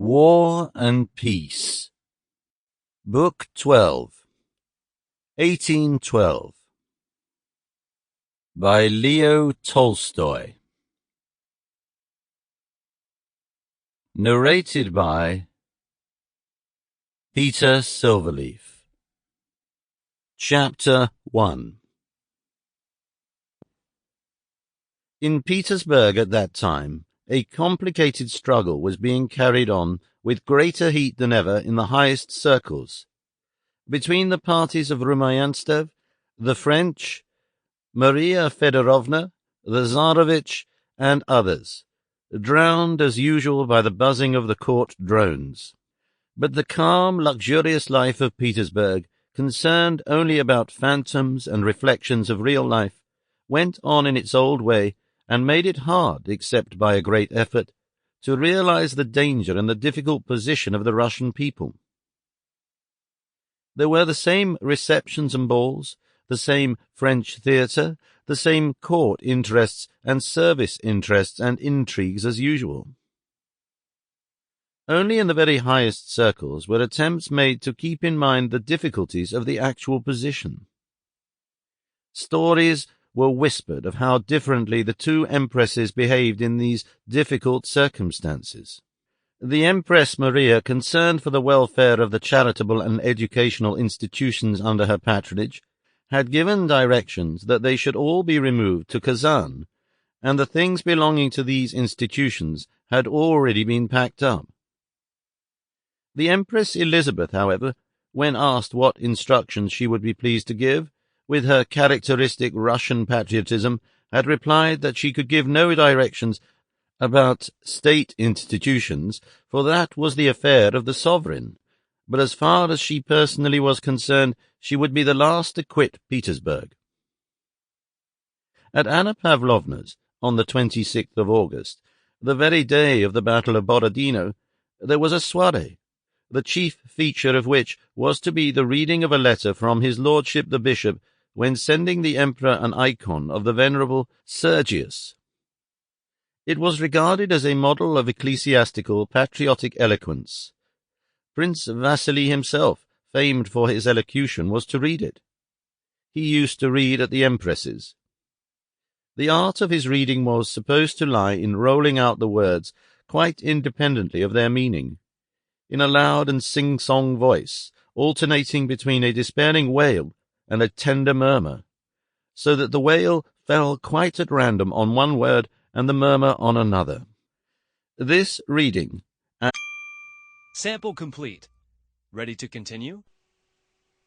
War and Peace. Book 12, 1812. By Leo Tolstoy. Narrated by Peter Silverleaf. Chapter 1. In Petersburg at that time, a complicated struggle was being carried on with greater heat than ever in the highest circles, between the parties of Rumyántsev, the French, Márya Fëdorovna, the Tsarévich, and others, drowned as usual by the buzzing of the court drones. But the calm, luxurious life of Petersburg, concerned only about phantoms and reflections of real life, went on in its old way, and made it hard, except by a great effort, to realize the danger and the difficult position of the Russian people. There were the same receptions and balls, the same French theatre, the same court interests and service interests and intrigues as usual. Only in the very highest circles were attempts made to keep in mind the difficulties of the actual position. Stories were whispered of how differently the two empresses behaved in these difficult circumstances. The Empress Maria, concerned for the welfare of the charitable and educational institutions under her patronage, had given directions that they should all be removed to Kazan, and the things belonging to these institutions had already been packed up. The Empress Elizabeth, however, when asked what instructions she would be pleased to give, with her characteristic Russian patriotism, had replied that she could give no directions about state institutions, for that was the affair of the sovereign, but as far as she personally was concerned, she would be the last to quit Petersburg. At Anna Pavlovna's, on the 26th of August, the very day of the Battle of Borodino, there was a soirée, the chief feature of which was to be the reading of a letter from his lordship the bishop when sending the emperor an icon of the venerable Sergius. It was regarded as a model of ecclesiastical patriotic eloquence. Prince Vasily himself, famed for his elocution, was to read it. He used to read at the empress's. The art of his reading was supposed to lie in rolling out the words quite independently of their meaning, in a loud and sing-song voice, alternating between a despairing wail and a tender murmur, so that the wail fell quite at random on one word and the murmur on another. This reading... Sample complete. Ready to continue?